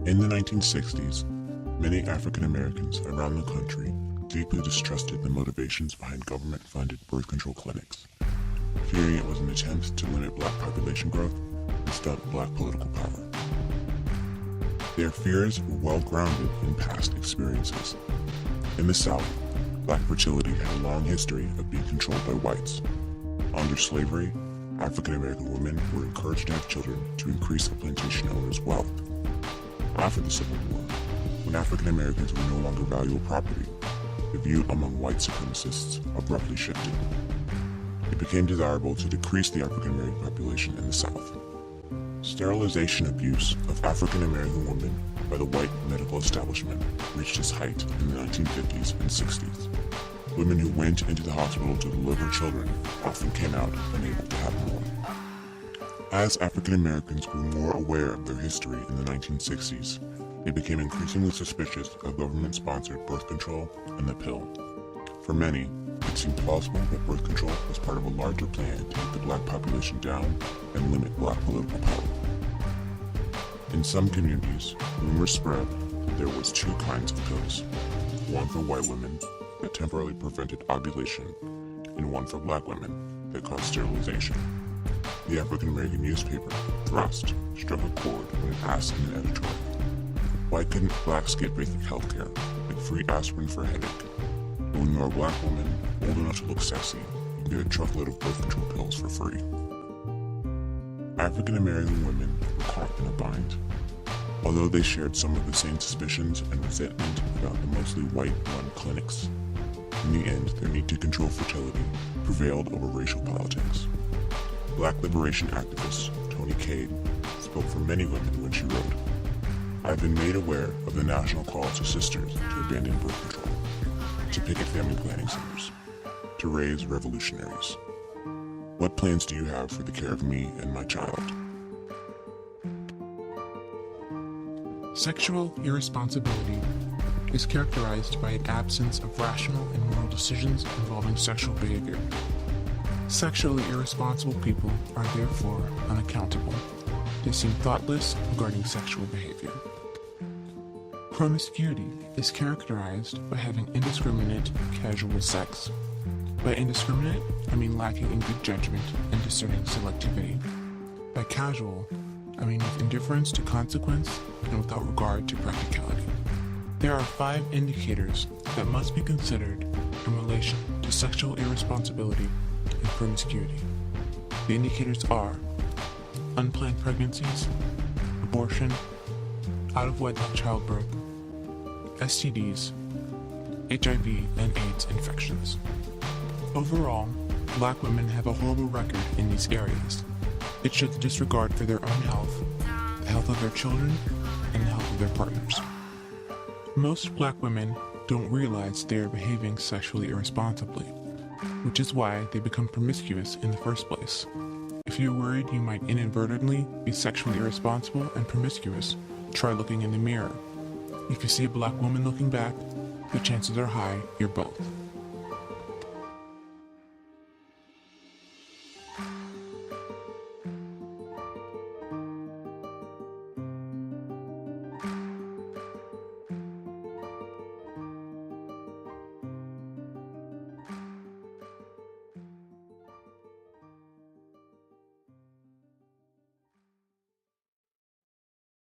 In the 1960s, many African Americans around the country deeply distrusted the motivations behind government-funded birth control clinics, fearing it was an attempt to limit black population growth and stunt black political power. Their fears were well-grounded in past experiences. In the South, black fertility had a long history of being controlled by whites. Under slavery, African American women were encouraged to have children to increase a plantation owner's wealth. After the Civil War, when African Americans were no longer valuable property, the view among white supremacists abruptly shifted. It became desirable to decrease the African American population in the South. Sterilization abuse of African American women by the white medical establishment reached its height in the 1950s and 60s. Women who went into the hospital to deliver children often came out unable to have more. As African Americans grew more aware of their history in the 1960s, they became increasingly suspicious of government-sponsored birth control and the pill. For many, it seemed plausible that birth control was part of a larger plan to keep the black population down and limit black political power. In some communities, rumors spread that there was two kinds of pills, one for white women that temporarily prevented ovulation, and one for black women that caused sterilization. The African American newspaper, Thrust, struck a chord when it asked in an editorial, why couldn't blacks get basic health care, like free aspirin for a headache? But when you're a black woman old enough to look sexy, you can get a truckload of birth control pills for free. African American women were caught in a bind. Although they shared some of the same suspicions and resentment about the mostly white-run clinics, in the end, their need to control fertility prevailed over racial politics. Black liberation activist Toni Cade spoke for many women when she wrote, "I've been made aware of the national call to sisters to abandon birth control, to picket family planning centers, to raise revolutionaries. What plans do you have for the care of me and my child?" Sexual irresponsibility is characterized by an absence of rational and moral decisions involving sexual behavior. Sexually irresponsible people are therefore unaccountable. They seem thoughtless regarding sexual behavior. Promiscuity is characterized by having indiscriminate, casual sex. By indiscriminate, I mean lacking in good judgment and discerning selectivity. By casual, I mean with indifference to consequence and without regard to practicality. There are 5 indicators that must be considered in relation to sexual irresponsibility and promiscuity. The indicators are unplanned pregnancies, abortion, out-of-wedlock childbirth, STDs, HIV and AIDS infections. Overall, black women have a horrible record in these areas. It shows a disregard for their own health, the health of their children, and the health of their partners. Most black women don't realize they are behaving sexually irresponsibly, which is why they become promiscuous in the first place. If you're worried you might inadvertently be sexually irresponsible and promiscuous, try looking in the mirror. If you see a black woman looking back, the chances are high you're both.